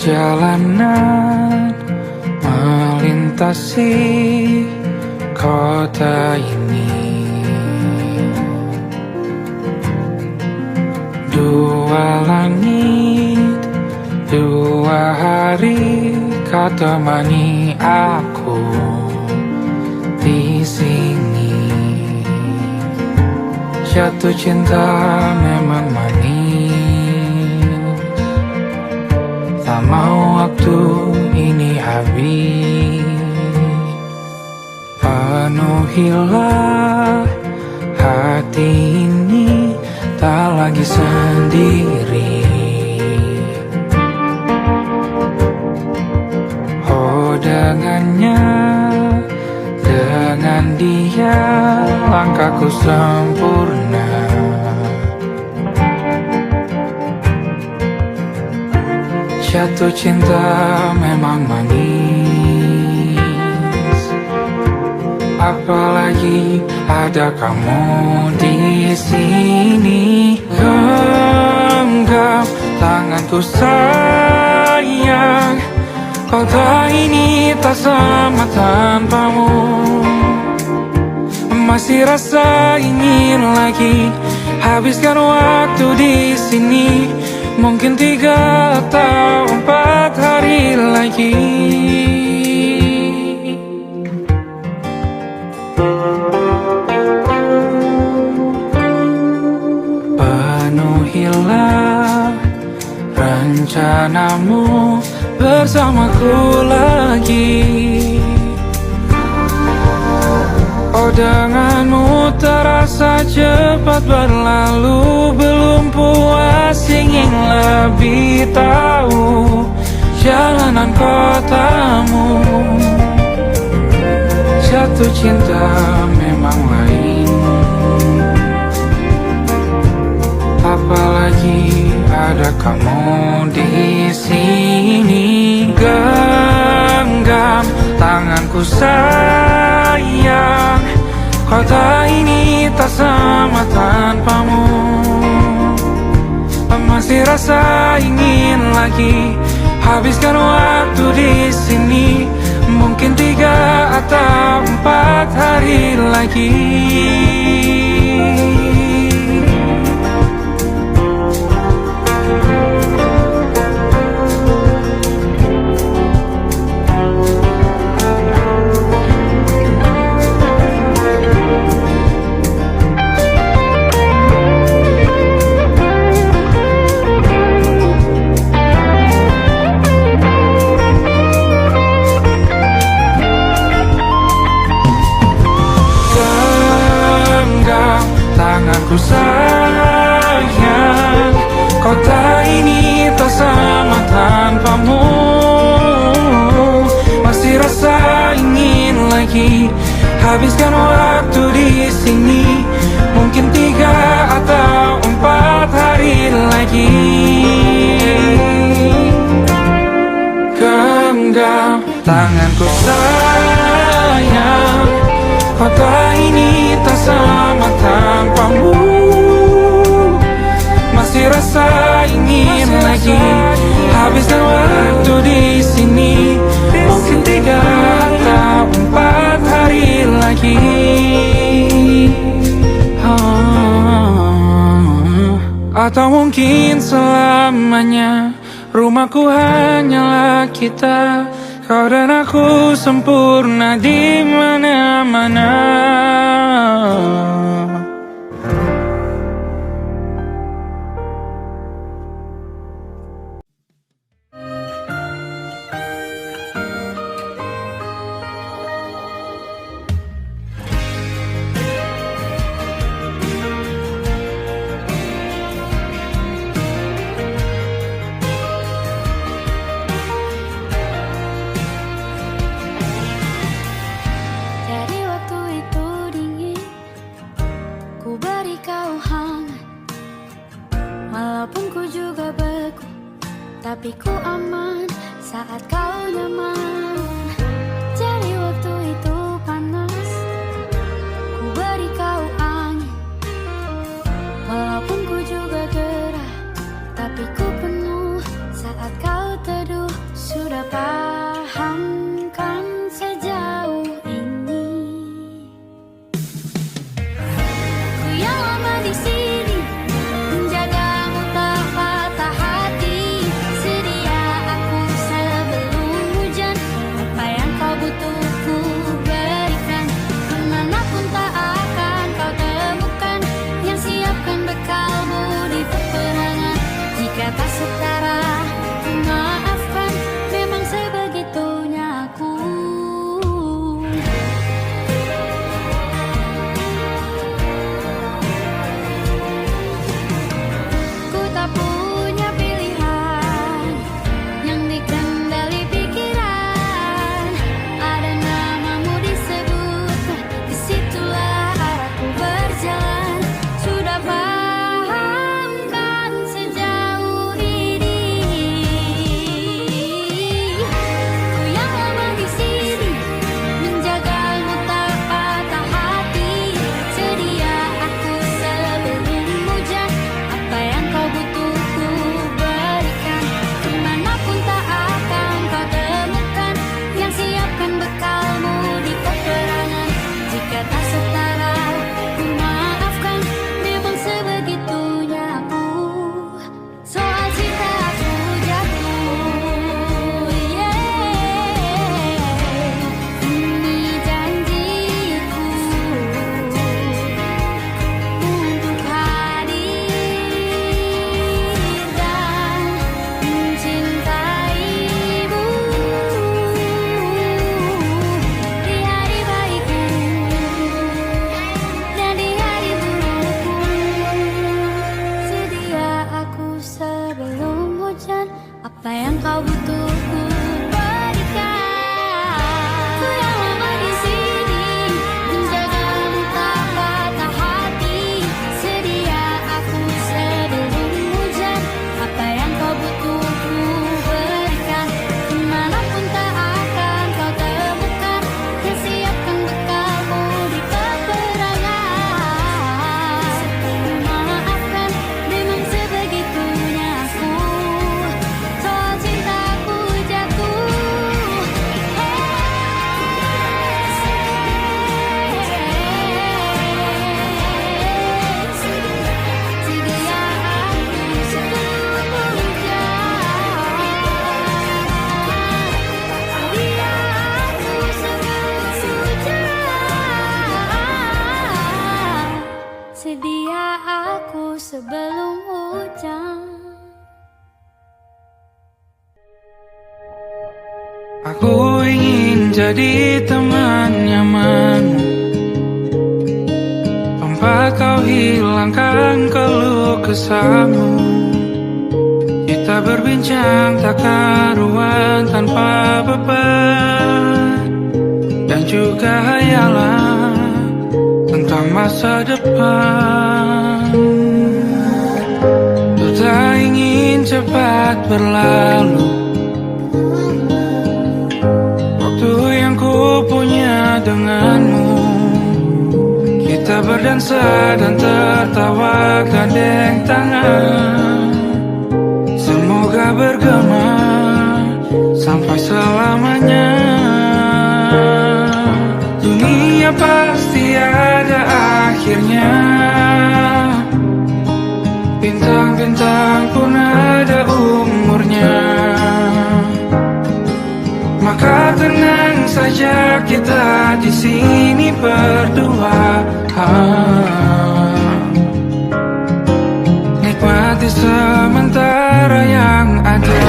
Perjalanan melintasi kota ini, dua langit, dua hari kau temani aku di sini. Jatuh cinta memang manis, tak mau waktu ini habis. Penuhilah hati ini, tak lagi sendiri. Oh dengannya, dengan dia langkahku sempurna. Jatuh cinta memang manis, apalagi ada kamu di sini. Genggam tanganku sayang, kota ini tak sama tanpamu. Masih rasa ingin lagi habiskan waktu di sini. Mungkin 3 atau 4 hari lagi. Penuhilah rencanamu bersamaku lagi. Oh denganmu terasa cepat berlalu, belum puas ingin lebih tahu jalanan kotamu. Jatuh cinta memang lain, apalagi ada kamu di sini. Genggam tanganku sayang, kota ini tak sama tanpamu. Masih rasa ingin lagi habiskan waktu di sini. Mungkin 3 atau 4 hari lagi. Tanganku sayang, kota ini tak sama tanpamu. Masih rasa ingin lagi habiskan waktu di sini. Mungkin 3 atau 4 hari lagi. Genggam tanganku sayang, kota ini tak sama tanpamu. Masih rasa ingin lagi habiskan waktu di sini. Mungkin 3 atau 4 hari lagi. Atau mungkin selamanya. Rumahku hanyalah kita, kau dan aku sempurna di mana-mana. Tapi ku aman saat kau nyaman. Jadi waktu itu panas, ku beri kau angin. Walaupun ku juga gerah, tapi ku penuh saat kau teduh Aku ingin jadi teman nyamanmu, tempat kau hilangkan keluh kesahmu. Kita berbincang tak karuan tanpa beban, dan juga hayalan tentang masa depan. Ku tak ingin cepat berlalu waktu yang ku punya denganmu. Kita berdansa dan tertawa gandeng tangan, semoga bergema sampai selamanya. Dunia pasti ada akhirnya, bintang-bintang pun ada umurnya. Maka tenang saja kita di sini berdua, nikmati sementara yang ada.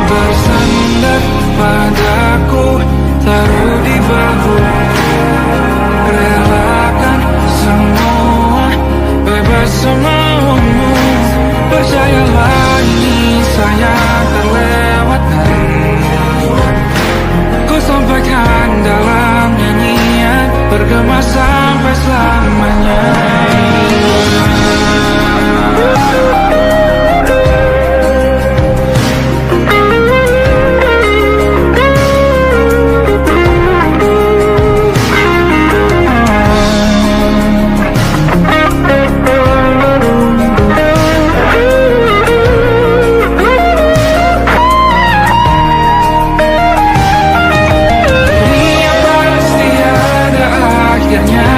Bersandar padaku, taruh di bahu, relakan semua, bebas semaumu. Percayalah ini sayang terlewatkan, ku sampaikan dalam nyanyian, bergema sampai selamanya. Dunia pasti ada akhirnya,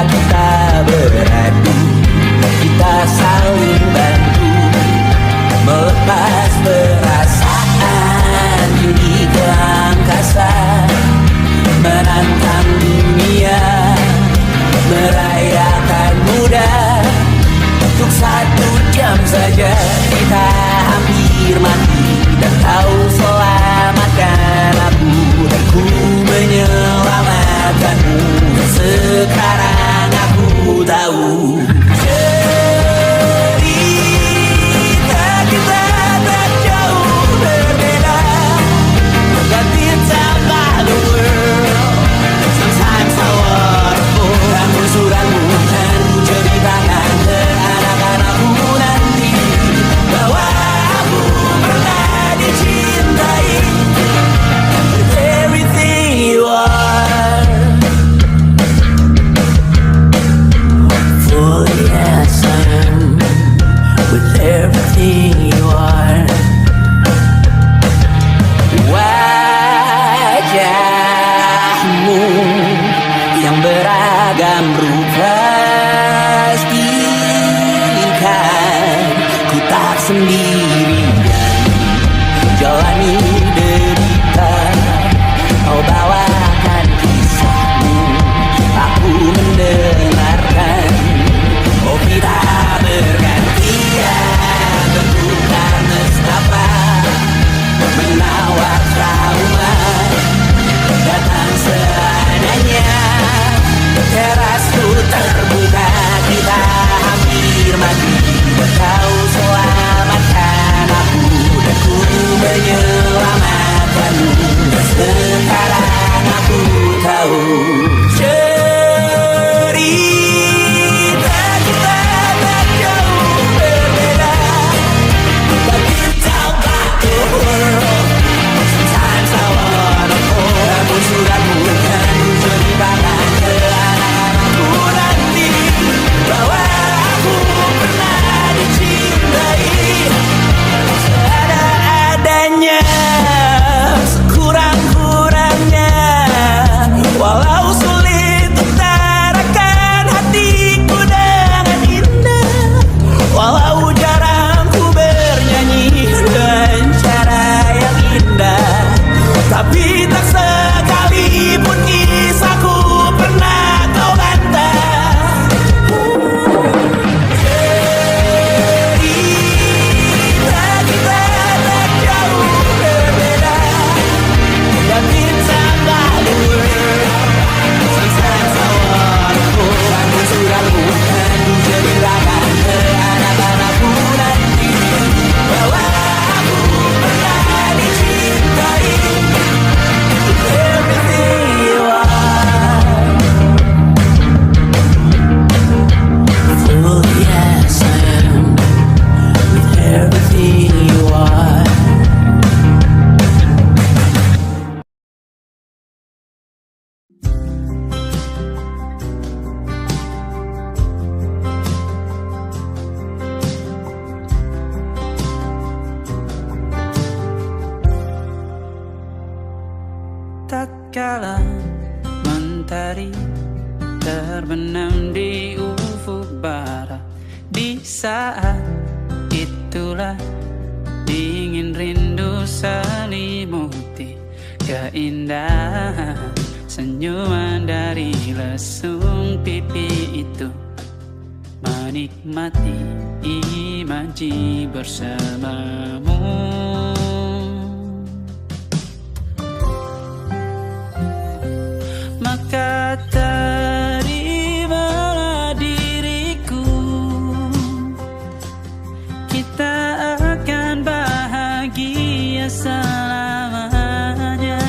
kita beradu, kita saling bantu, melepas perasaan tinggi ke angkasa, menantang dunia, merayakan muda. Untuk 1 jam saja kita hampir mati, dan kau selamatkan aku, dan ku menyelamatkanmu. Sekarang aku tahu cerita kita tak jauh berbeda. But it's about the world. Sometimes I waterfall. Ramu-ramu kan ku ceritakan ke anak-anakku nanti, bahwa aku pernah dicintai with everything you are. Fully as I am, with everything you are. Wajahmu yang beragam rupa pastikan ku tak sendirian jalani derita. Kau bawakan kisahmu, aku mendengarkan. Oh, kita bergantian bentukan nestapa, menawar trauma datang seadanya. Terasku terbuka, kita hampir mati, kau selamatkan aku, dan ku menyelamatkanmu. Sekarang aku tahu cerita kita tak jauh berbeda. But it's about the world. Sometimes I wanna fall. Ramu-ramu kan ku ceritakan ke anak-anakku nanti, bahwa aku pernah dicintai seadanya, sekurang-kurangnya. Walau sulit utarakan hatiku dengan indah, walau jarang ku bernyanyi dengan cara yang indah, tapi tak sekalipun kisahku pernah kau bantah. Cerita kita tak jauh berbeda, but it's about the world. Sometimes I wanna fall. Ramu-ramu kan ku ceritakan ke anak-anakku nanti, bahwa aku pernah dicintai with everything you are. Fully as I am, with everything you are. Tatkala mentari terbenam di ufuk barat, di saat itulah dingin rindu selimuti keindahan senyuman dari lesung pipi itu, menikmati imaji bersamamu. Maka terimalah diriku, kita akan bahagia selamanya.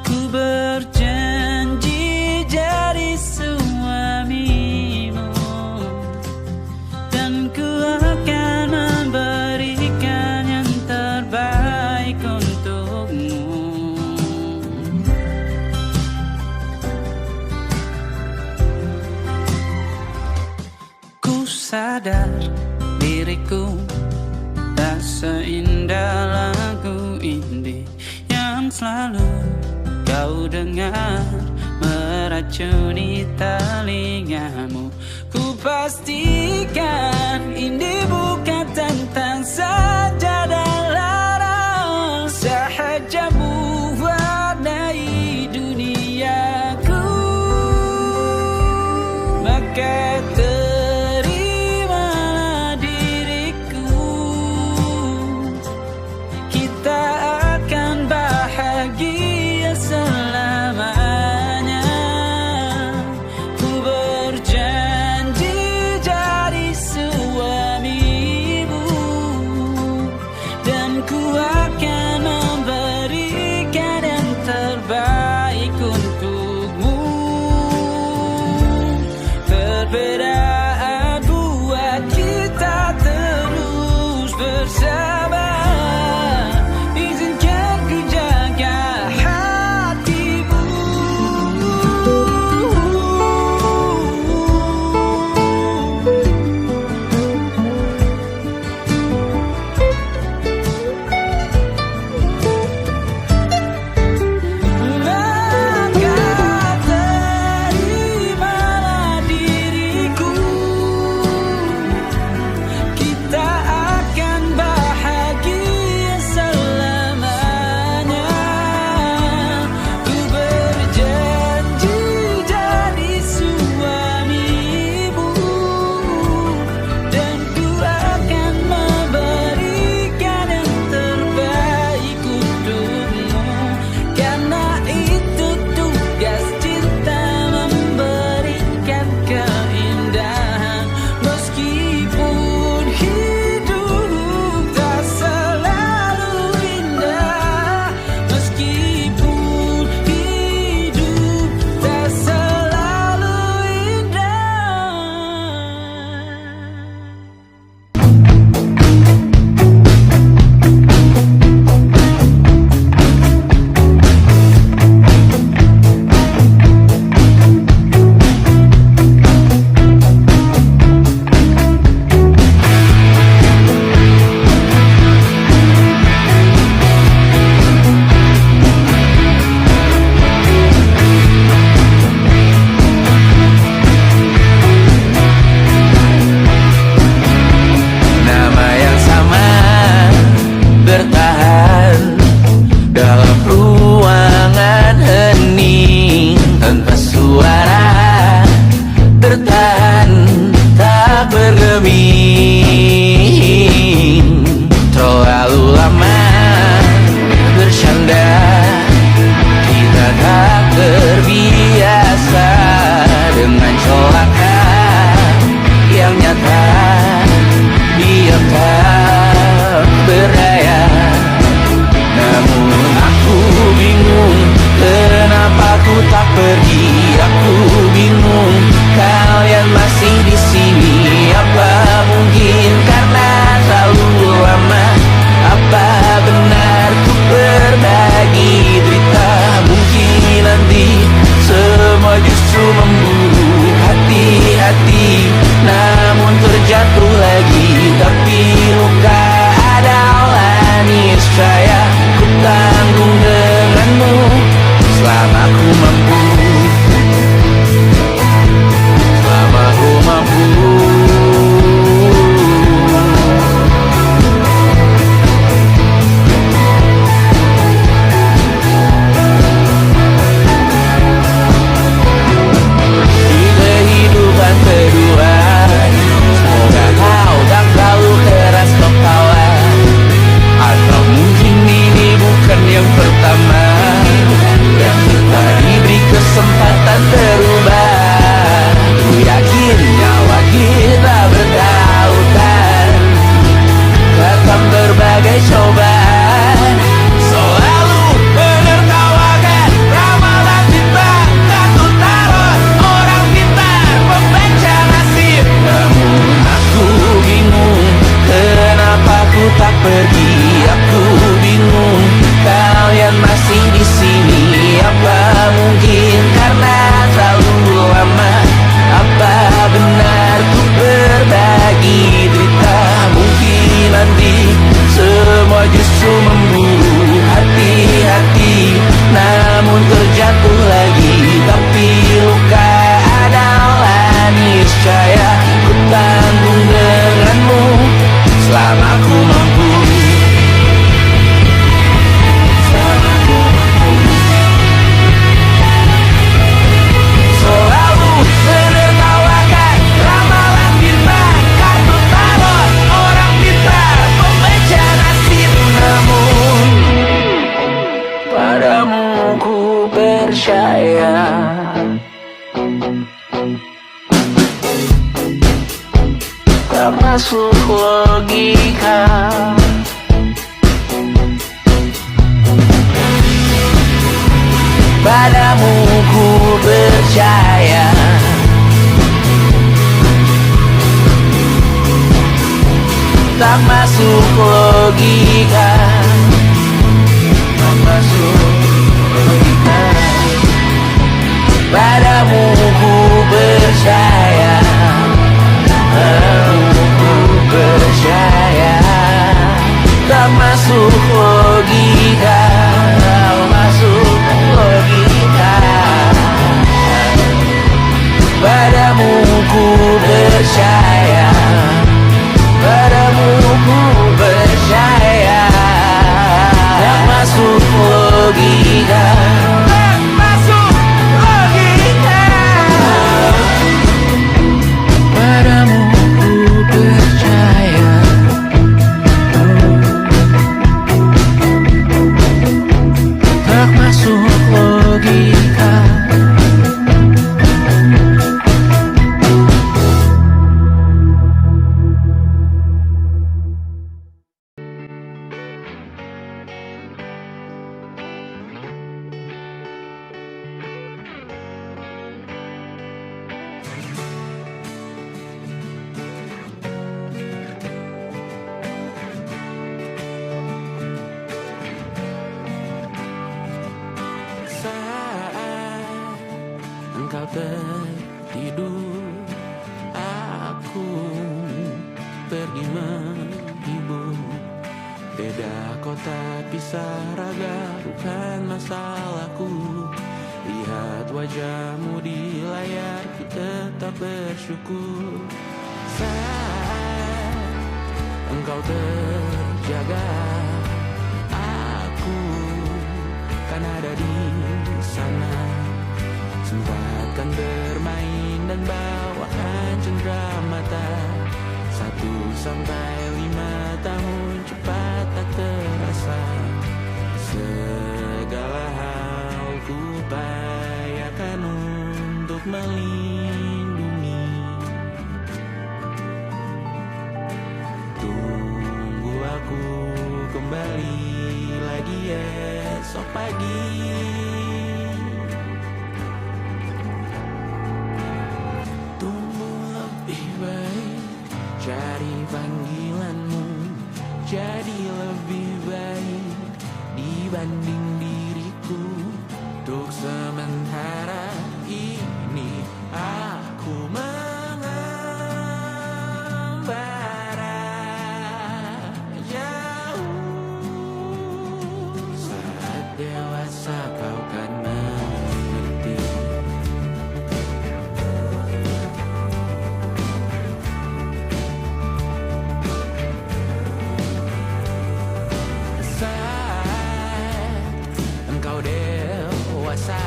Ku berjanji jadi suamimu, dan ku akan memberikan yang terbaik untukmu. Sadar diriku tak seindah lagu indie yang selalu kau dengar meracuni telingamu. Ku pastikan ini bukan tentang saja dan larang, sahaja mewarnai duniaku. Maka terimalah diriku, kita akan bahagia selamanya. Ku berjanji jadi suamimu, dan ku akan memberikan yang terbaik untukmu. Perbedaan buat kita terus bersama. Izinkan ku jaga hatimu. Maka terimalah diriku, kita akan bahagia selamanya. Ku berjanji jadi suamimu, dan ku akan memberikan yang terbaik untukmu. Karena itu tugas cinta, memberikan keindahan. Meskipun hidup tak selalu indah, meskipun hidup tak selalu indah. Nama yang sama bertahan dalam ruangan hening tanpa suara, bertahan tak bergeming. Terlalu lama bersandar, kita tak terbiasa dengan celaka yang nyata. Diam tak berdaya, namun aku bingung kenapa ku tak pergi. Aku bingung kalian masih di sini. Apa mungkin karena terlalu lama? Apa benar ku berbagi derita? Mungkin nanti semua justru memburu hati. tak masuk logika. Padamu ku percaya, tak masuk logika, tak masuk logika. Padamu ku percaya, padamu ku percaya, tak masuk logika, tak masuk logika. Padamu ku percaya, padamu ku percaya, tak masuk logika, tak masuk logika. Padamu ku percaya, tak masuk logika. Saat engkau tertidur, aku pergi menghibur. Beda kota pisah raga bukan masalahku. Lihat wajahmu di layar, ku tetap bersyukur. Saat engkau terjaga, aku kan ada di sana. Sempatkan bermain dan bawakan cendera mata. 1-5 tahun cepat tak terasa. Segala hal ku upayakan untuk melindungi. Tunggu aku kembali lagi esok pagi. Tumbuh lebih baik, cari panggilanmu, jadi lebih baik dibanding diriku. Untuk sementara ini aku mengembara jauh. Saat dewasa kau kan mengerti. Saat engkau dewasa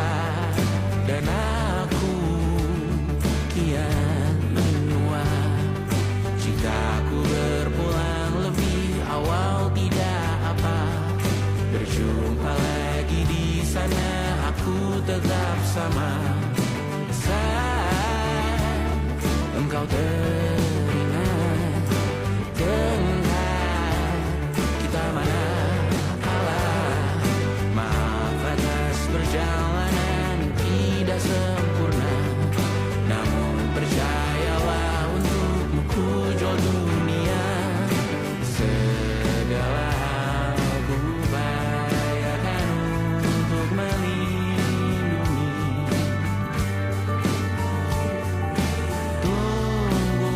dan aku kian menua. Jika aku berpulang lebih awal tidak apa. Berjumpa lagi di sana, aku tetap sama. Saat engkau teringat tengah kita mana kalah. Maaf atas perjalanan tidak sempurna, namun percayalah untukmu ku jual dunia. Segala hal ku upayakan untuk melindungi. Tunggu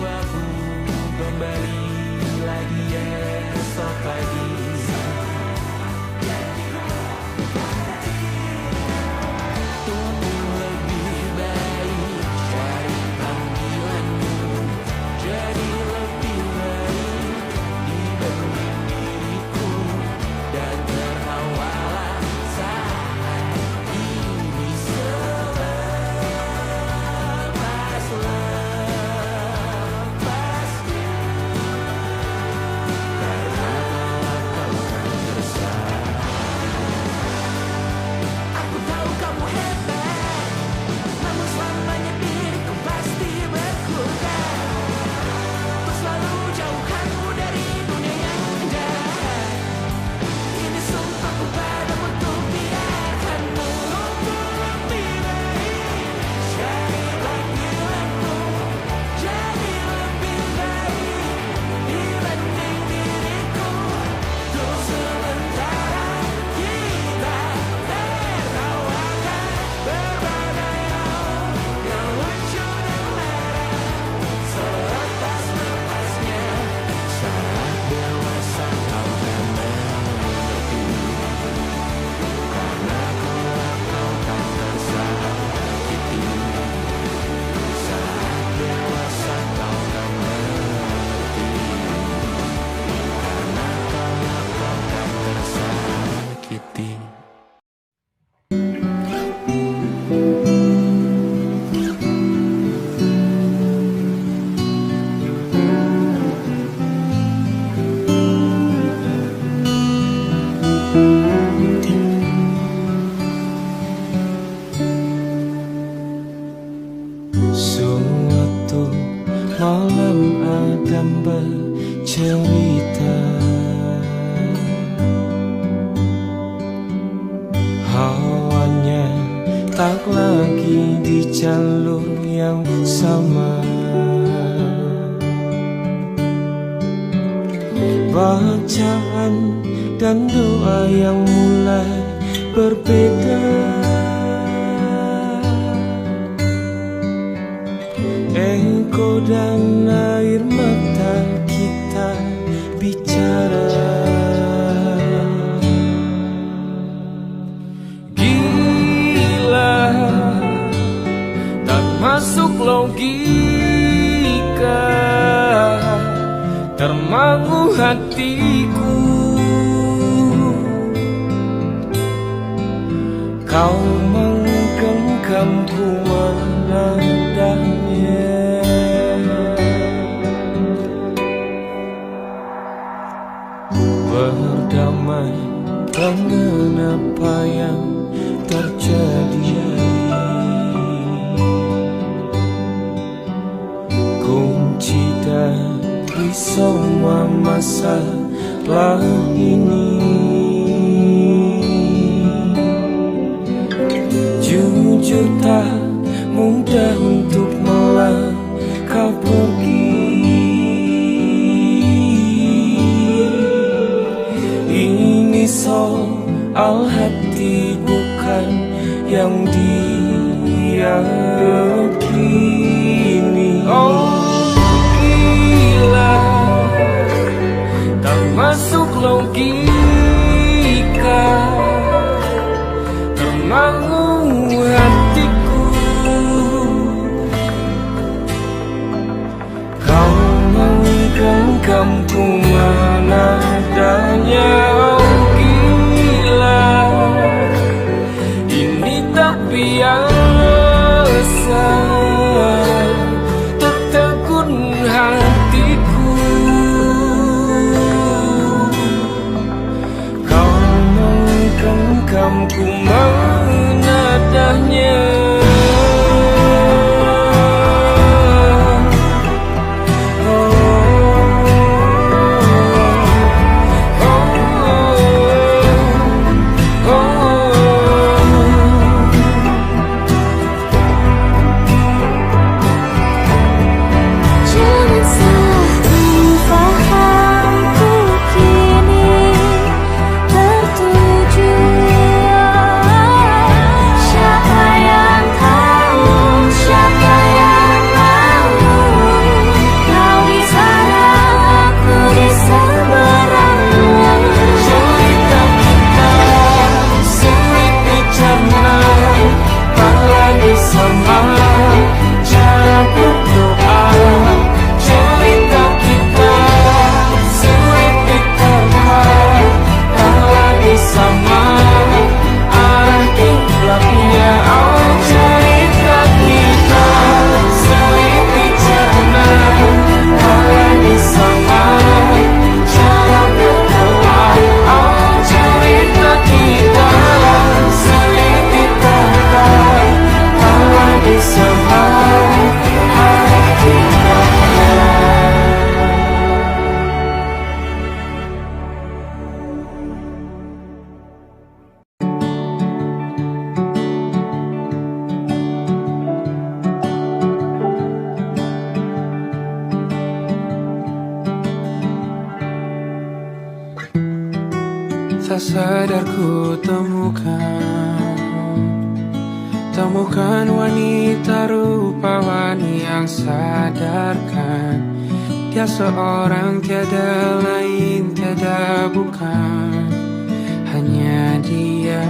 malam Adam bercerita. Hawanya tak lagi di jalur yang sama. Bacaan dan doa yang mulai berbeda. Engkau dan air mata kita bicara. Gila, tak masuk logika, termangu hatiku. Kau menggenggamku menadanya. Berdamai dengan apa yang terjadi. Kunci dari semua masalah ini. Jujur tak mudah untuk melangkah pergi. Ini soal hati bukan yang diyakini. Oh gila, tak masuk logika, termangu hatiku. Kau menggenggamku menadanya. Oh gila, ini tak biasa, tertegun hatiku. Kau menggenggamku menadanya. Tak sadar ku temukan wanita rupawani yang sadarkan dia seorang, tiada lain, tiada bukan, hanya dia.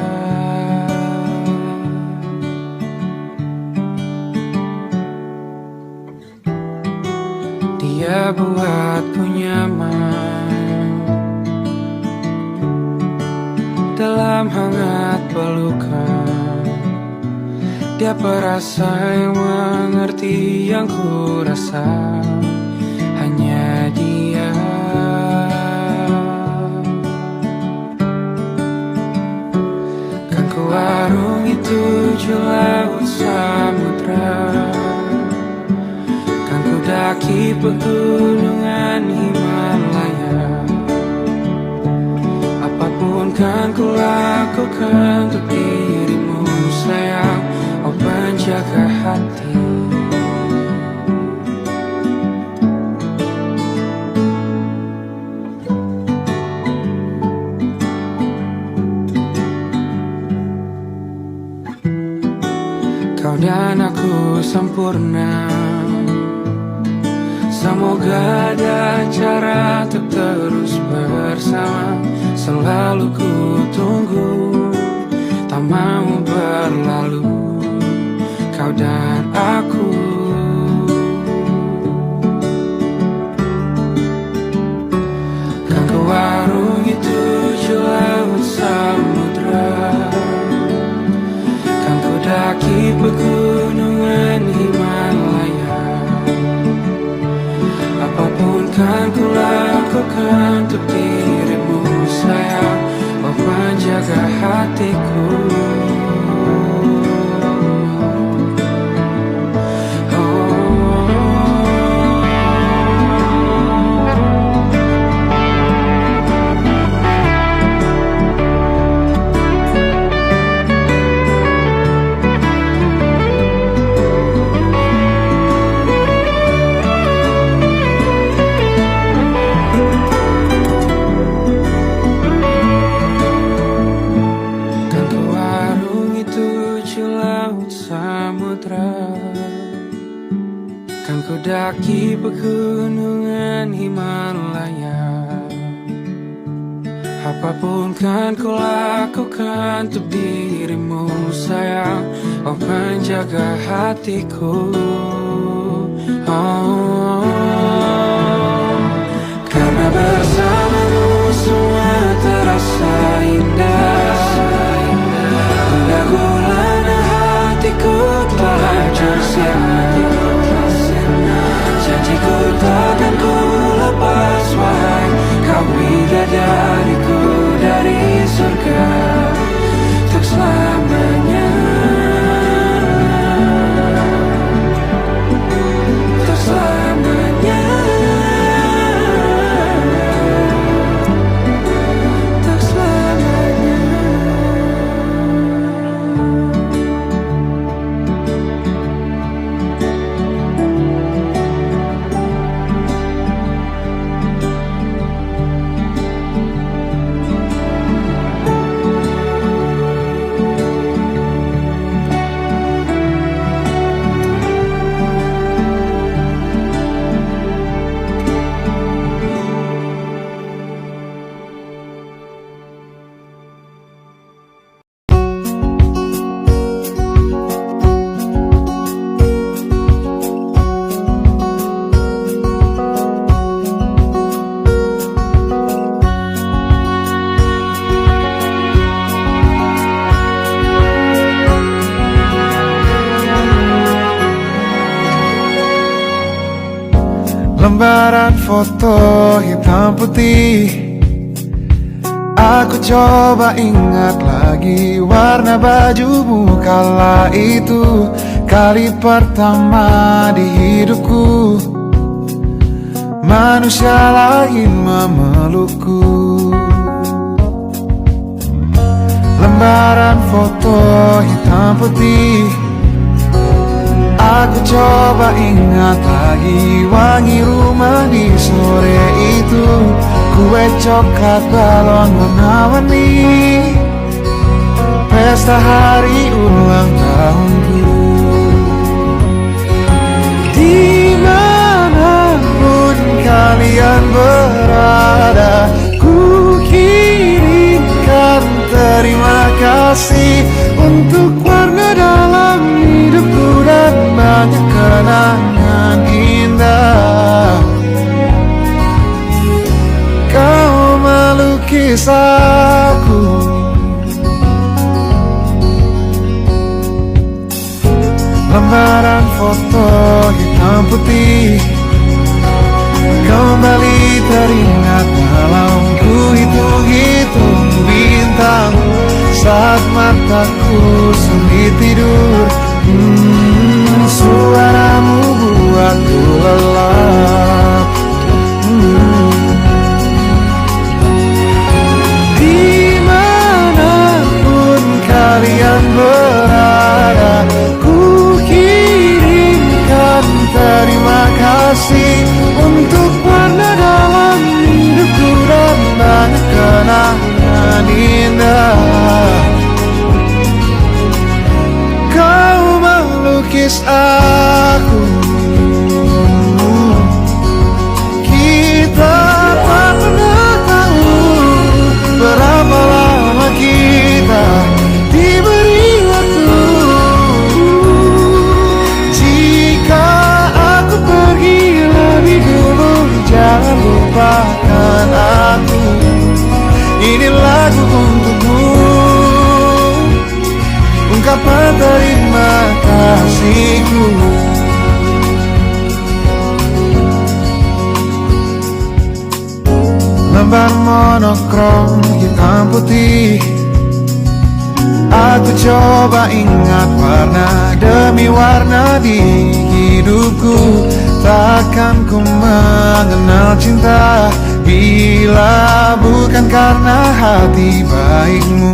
Dia buatku nyaman dalam hangat pelukan. Dia perasa yang mengerti yang ku rasa, hanya dia. Kan ku warungi 7 laut samudra, kan ku daki pegunungan Himalaya. Apapun kan ku lakukan untuk dirimu sayang, oh penjaga hati. Kau dan aku sempurna, semoga ada cara untuk terus bersama. Selalu ku tunggu, tak mau berlalu, kau dan aku. Kan ku warungi 7 laut samudra, kan ku daki pegunungan Himalaya. Apapun kan ku lakukan untuk dirimu sayang, oh penjaga hatiku. Kan ku daki pegunungan Himalaya. Apapun kan ku lakukan untuk dirimu sayang, oh penjaga hatiku. Oh, karena bersamamu semua terasa indah. Gundah gulana hatiku telah tersiap. Janjiku takkan ku lepas, wahai kau bidadariku dari surga untuk selamanya, untuk selamanya, untuk selamanya. Lembaran foto hitam putih, aku coba ingat lagi warna bajumu kala itu. Kali pertama di hidupku manusia lain memelukku. Lembaran foto hitam putih, aku coba ingat lagi wangi rumah di sore itu. Kue coklat balon warna-warni, pesta hari ulang tahunku. Dimanapun kalian berada, ku kirimkan terima kasih untuk warna dalam hidupku dan banyak kenangan indah. Kau melukis aku, lembaran foto hitam putih kembali teringat dalam ku hitung-hitung bintang saat mataku sulit tidur. Suaramu buat membuatku lelah. Dimanapun kalian berada, ku kirimkan terima kasih untuk warna dalam hidupku dan banyak kenangan indah. Kau melukis aku, kita tak pernah tahu berapa lama kita diberi waktu. Jika aku pergi lebih dulu, jangan lupakan aku. Ini lagu untukmu, ungkapan terima kasihku. Lembar monokrom hitam putih, aku coba ingat warna demi warna di hidupku. Takkan ku mengenal cinta bila bukan karena hati baikmu.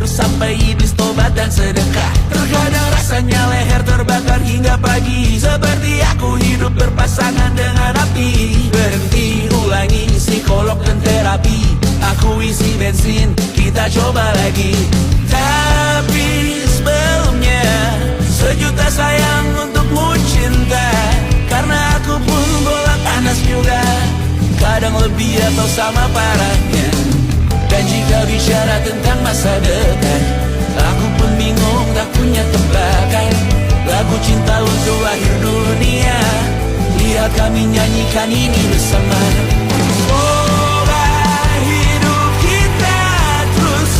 Sampai iblis tobat dan sedekah. Terkadang rasanya leher terbakar hingga pagi, seperti aku hidup berpasangan dengan api. Berhenti, ulangi psikolog dan terapi. Aku isi bensin, kita coba lagi. Tapi sebelumnya sejuta sayang untukmu cinta. Karena aku pun bola panas juga, kadang lebih atau sama parahnya. Dan jika bicara tentang masa depan, aku pun bingung tak punya tebakan. Lagu cinta untuk akhir dunia, lihat kami nyanyikan ini bersama. Semoga hidup kita terus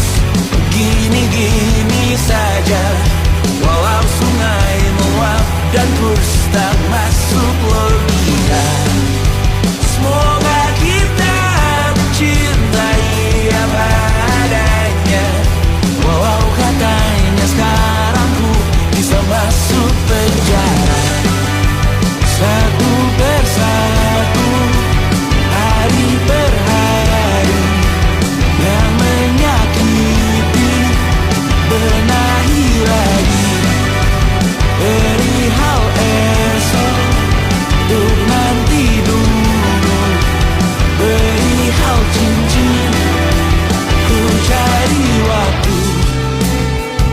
gini-gini saja, walau sungai meluap dan kurs tak masuk logika. Semoga kita mencintai apa adanya, walau katanya sekarang ku bisa masuk penjara. Satu persatu, hari per hari, yang menyakiti benahi lagi. Perihal esok, untuk nanti dulu. Perihal cincin, ku cari waktu.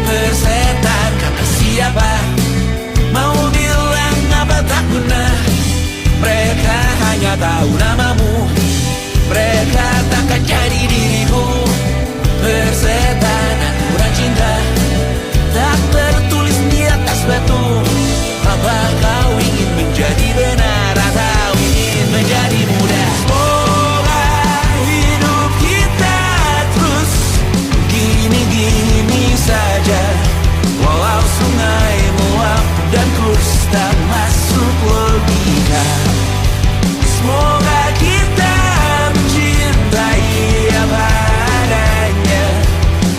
Persetan kata siapa, mau bilang apa tak guna. Mereka hanya tahu namamu, mereka takkan jadi diriku. Persetan aturan cinta, tak tertulis di atas batu. Apa kau ingin menjadi benar atau ingin menjadi muda? Semoga hidup kita terus gini-gini saja, walau sungai meluap dan kurs tak masuk logika. Semoga kita mencintai apa adanya,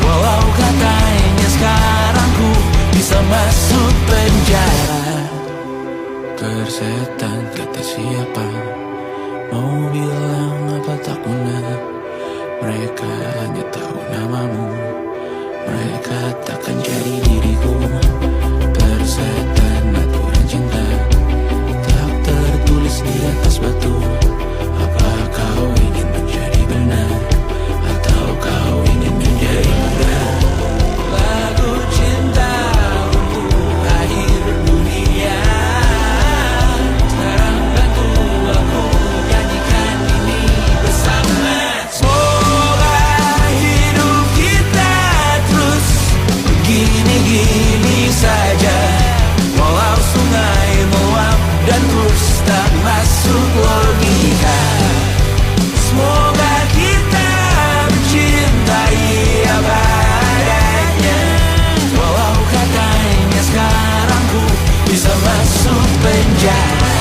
walau katanya sekarang ku bisa masuk penjara. Persetan kata siapa, mau bilang apa tak guna. Mereka hanya tahu namamu, mereka takkan jadi diriku. Persetan aturan cinta, tak tertulis di atas batu. Apa kau ingin menjadi benar atau kau ingin menjadi muda? Lagu gini saja, walau sungai meluap dan terus tak masuk logika. Semoga kita mencintai apa adanya, walau katanya sekarang ku bisa masuk penjara.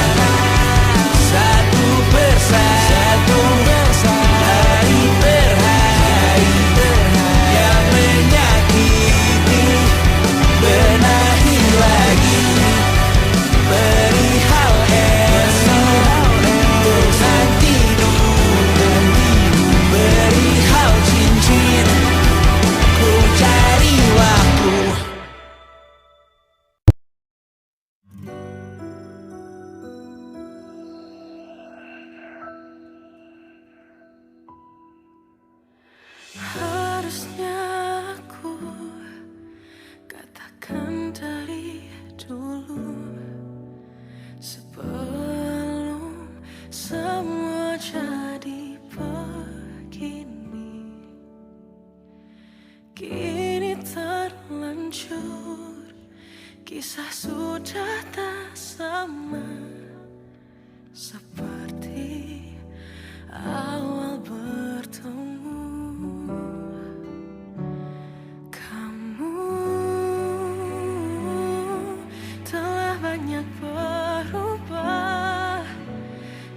Satu persatu hari per hari yang menyakiti, benahi lagi perihal esok, bosan tidur perihal cincin, ku cari waktu. Harusnya aku katakan dari dulu, sebelum semua jadi begini. Kini terlanjur, kisah sudah tak sama seperti awal bertemu. Kamu telah banyak berubah,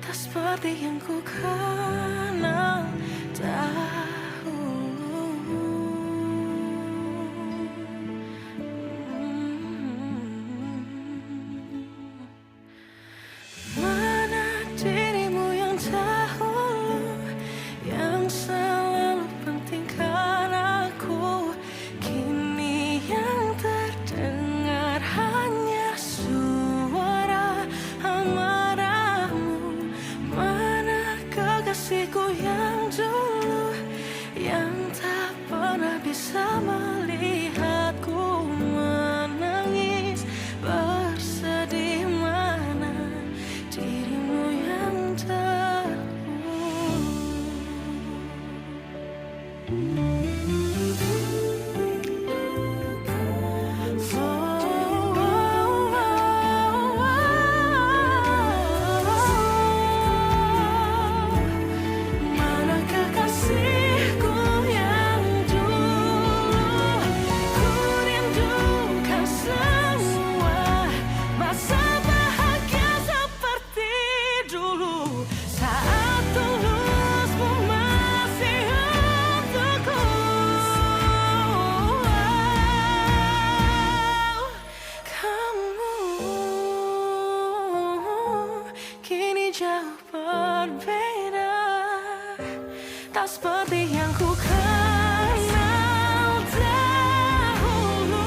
tak seperti yang ku kenal dahulu. Mana dirimu yang dahulu, yang selalu pentingkan aku, kini yang terdengar hanya suara amarahmu. Mana kekasihku yang dulu, yang tak pernah bisa melihatku menangis bersedih. Mana dirimu yang mana kekasihku yang dulu, ku rindukan semua masa bahagia seperti dulu, saat tulusmu masih untukku. Kamu kini jauh berbeda, tak seperti yang ku kenal dahulu.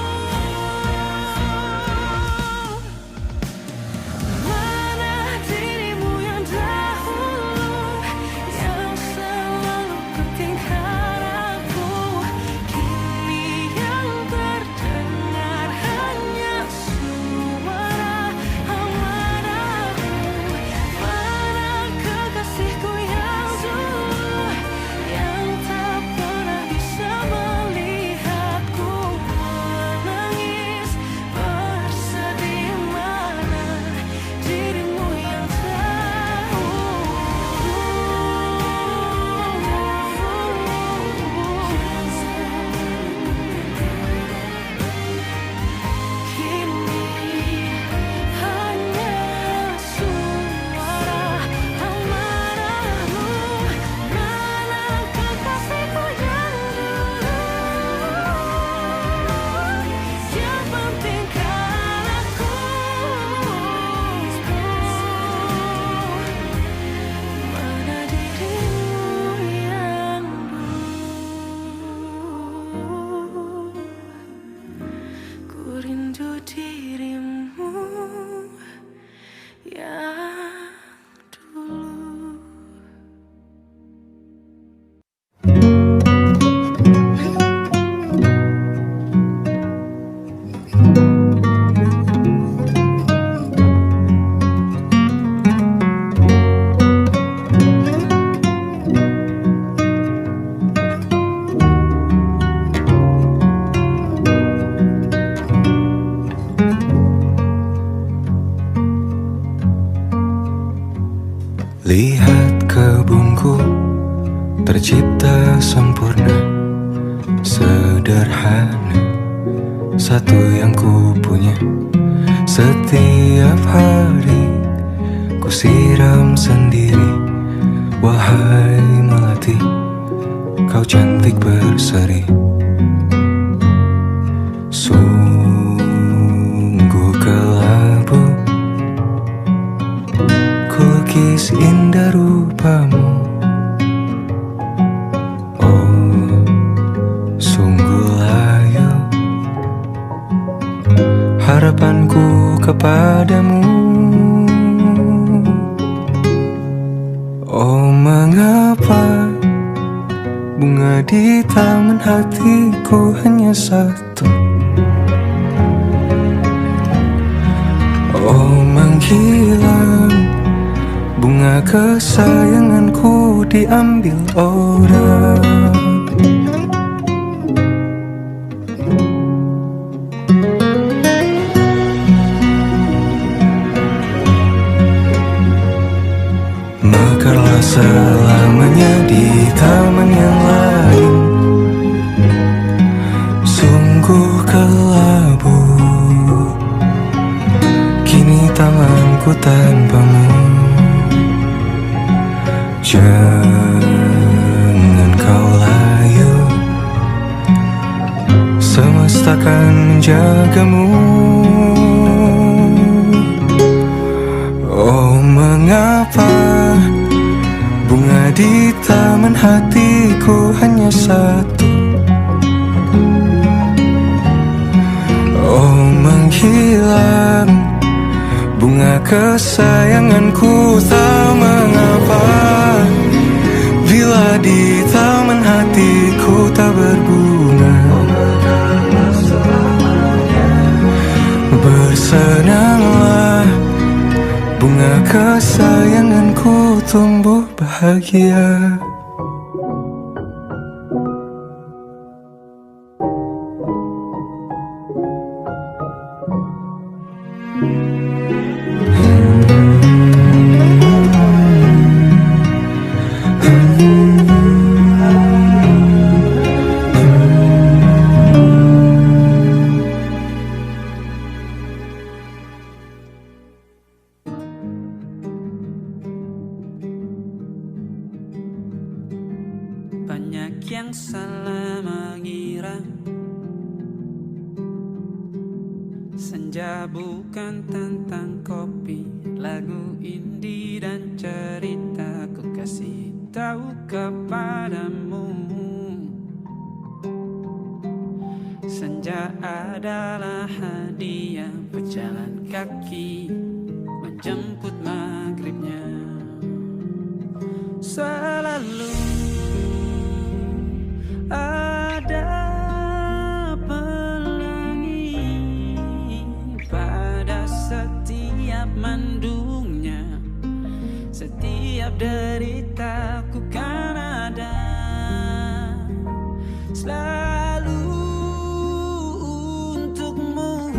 Mana dirimu yang dahulu, yang selalu pentingkan aku, kini yang terdengar hanya suara amarahmu. Mana kekasihku yang dulu, yang tak pernah bisa melihatku menangis bersedih. Mana dirimu yang kini hanya suara amarahmu. Mana kekasihku yang dulu, yang pentingkan aku, mana dirimu yang dulu, ku rindu dirimu yang dulu. tak sempurna, sederhana, satu yang ku punya. Setiap hari ku siram sendiri. Wahai melati, kau cantik berseri. Sungguh kelabu ku lukis indah rupamu. Oh, sungguh layu harapanku kepadamu. Oh, mengapa bunga di taman hatiku hanya satu? Oh, menghilang bunga kesayanganku diambil orang. Mekarlah selamanya di taman yang lain. Sungguh kelabu kini tamanku tanpamu. Jangan kau layu, semesta akan menjagamu. Oh, mengapa bunga di taman hatiku hanya satu? Oh, menghilang bunga kesayanganku, tak mengapa bila di taman hatiku tak berbunga. Bersenanglah bunga kesayanganku tumbuh bahagia. Banyak yang salah mengira senja bukan tentang kopi, lagu indie dan cerita. Ku kasih tahu kepadamu, senja adalah hadiah pejalan kaki menjemput maghribnya. Selalu ada pelangi pada setiap mendungnya. Setiap deritaku kan ada selalu untukmu,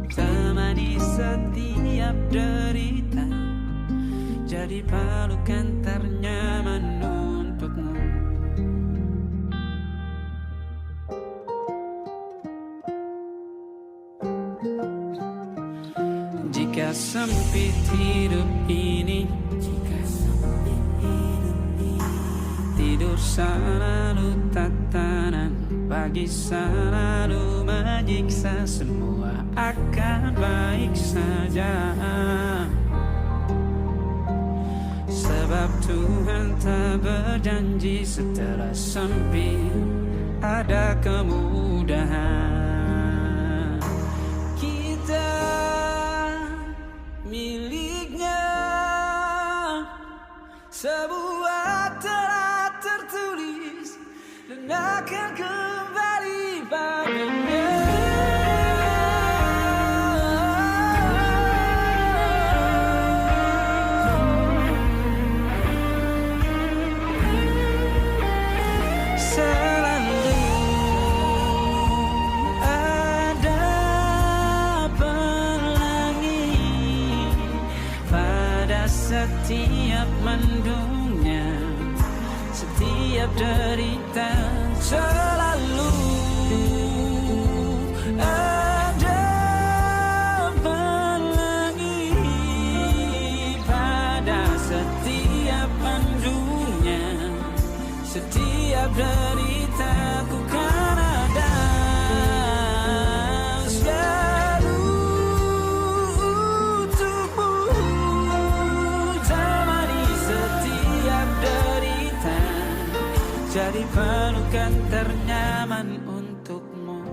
temani setiap derita, jadi pelukan ternyaman untukmu. Jika sempit hidup ini, tidur selalu tatanan, pagi selalu menyiksa, semua akan baik saja. Sebab Tuhan tak berjanji setelah sempit ada kemudahan. Kita miliknya, sebuah telah tertulis dan akan kembali padanya. Selalu ada pelangi pada setiap mendungnya. Setiap setiap derita selalu ada pelangi pada setiap panjunya, setiap deritaku kan ada selalu untukmu, temani setiap derita, jadi pelukan ternyaman untukmu.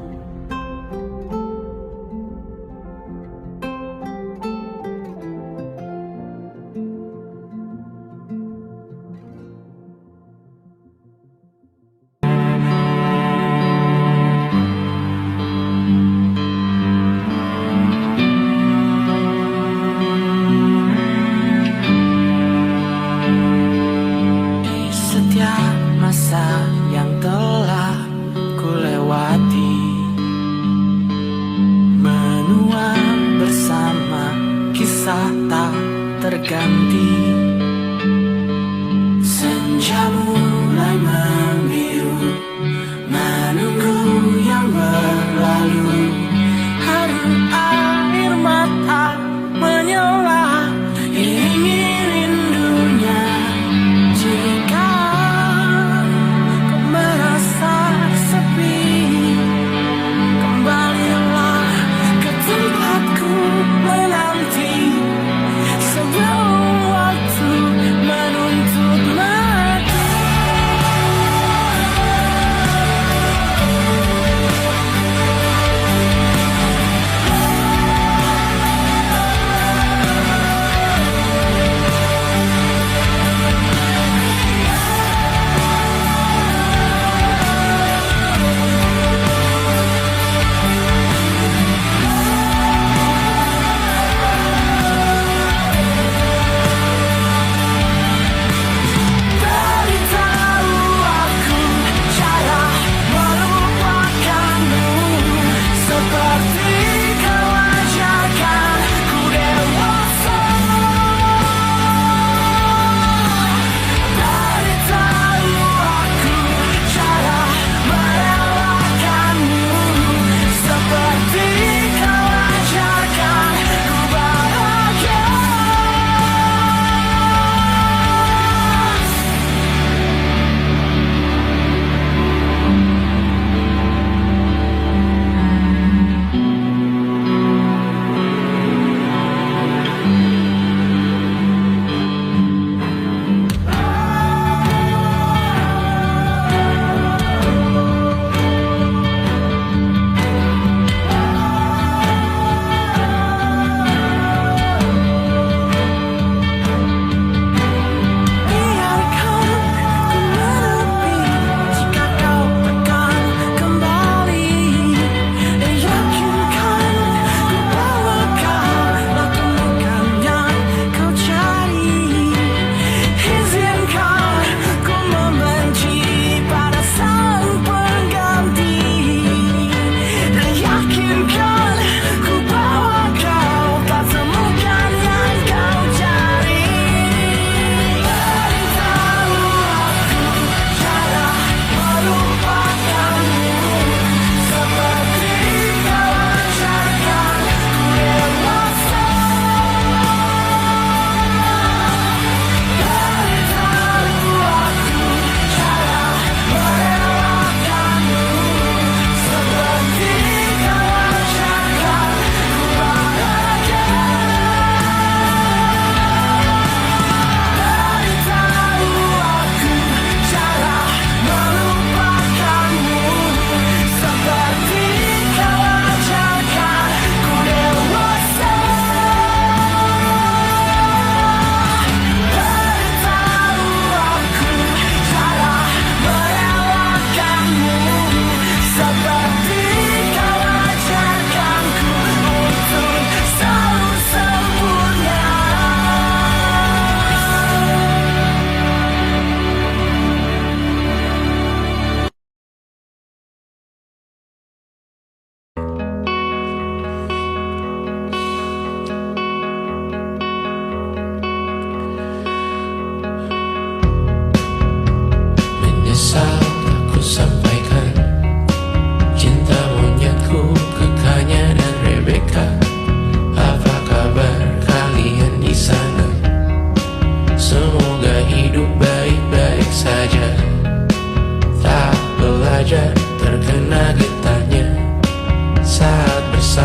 Di setiap masa yang telah ku lewati, menua bersama kisah tak terganti. Senja mulai membiru, menunggu yang berlalu. Haru air mata menyela, iringi rindunya. Jika kau merasa sepi, kembalilah ke tempatku menanti, sebelum waktu menuntut mati. Beritahu aku cara melupakanmu, seperti kau ajarkan ku dewasa. Beritahu aku cara merelakanmu, seperti kau ajarkan ku bahagia.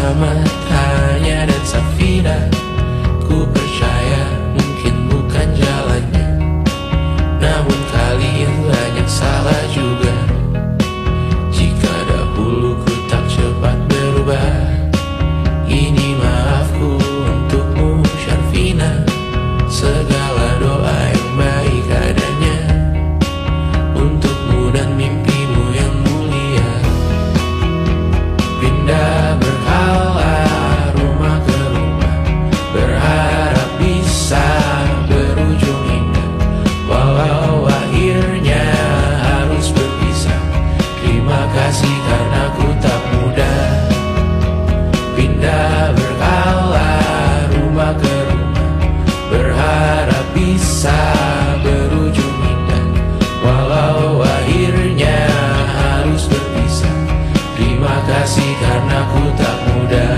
bersama Tanya dan Safira. Ku percaya mungkin bukan jalannya, namun kalian banyak salah juga. Jika dahulu ku tak cepat berubah, ini maafku untukmu Syarfina. Segala doa yang baik adanya untukmu dan mimpimu yang mulia. Pindah berhala rumah ke rumah, berharap bisa berujung indah. Walau akhirnya harus berpisah, terima kasih karena ku tak mudah. Pindah berhala rumah ke rumah, berharap bisa berujung indah. Walau akhirnya harus berpisah, terima kasih karena ku tak mudah.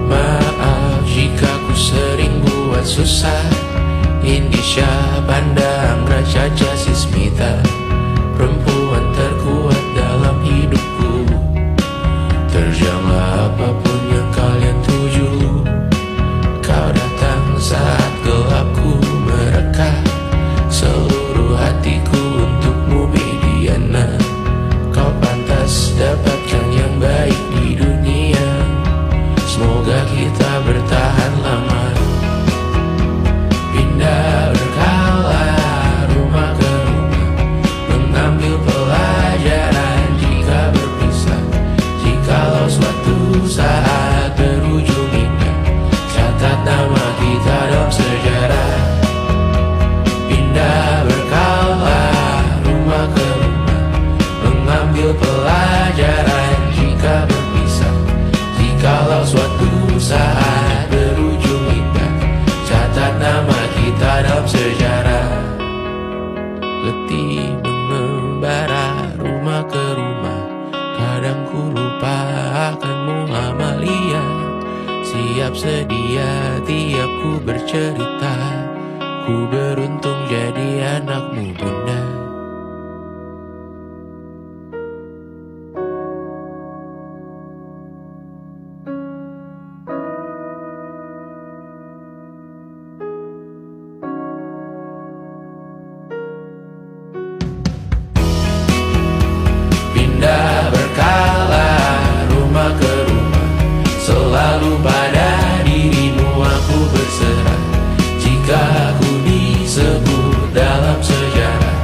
Maaf jika ku sering buat susah. Indisha pandang Raja Jasismita, perempuan terkuat dalam hidupku. Terjanglah apapun yang kalian tuju. Kau datang saat gelapku mereka, seluruh hatiku untukmu Mediana. Kau pantas dapatkan yang baik di dunia, semoga kita bertahan lama. Pindah berkala rumah ke rumah, mengambil pelajaran jika berpisah. Jikalau suatu saat berujung indah, catat nama kita dalam sejarah. Pindah berkala rumah ke rumah, mengambil pelajaran jika berpisah. Jikalau suatu saat berujung indah, catat nama kita dalam sejarah. Letih mengembara rumah ke rumah, kadang ku lupa akanmu Amalia. Siap sedia tiap ku bercerita, ku beruntung jadi anakmu bunda. Pindah berkala rumah ke rumah, selalu pada dirimu aku berserah. Jika aku disebut dalam sejarah,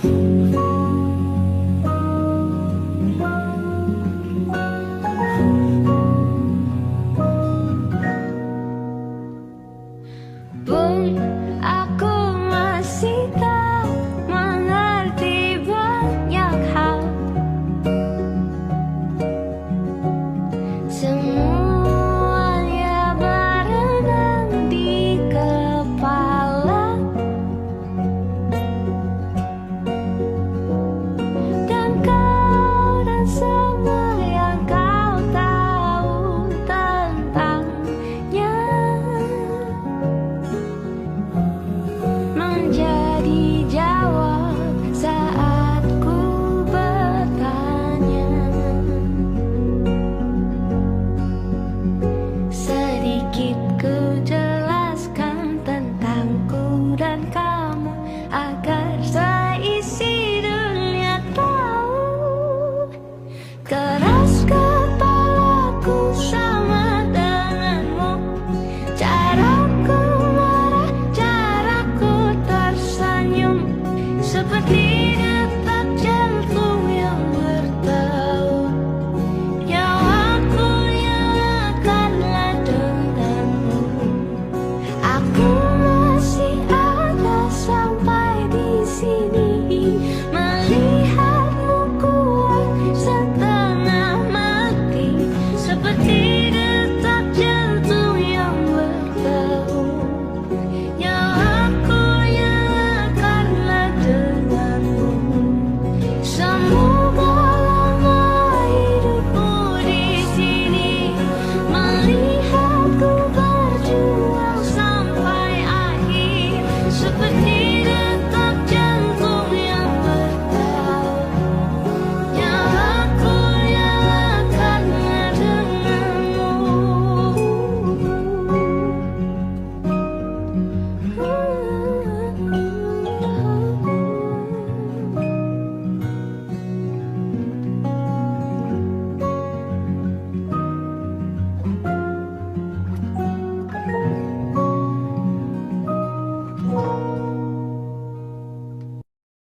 Ku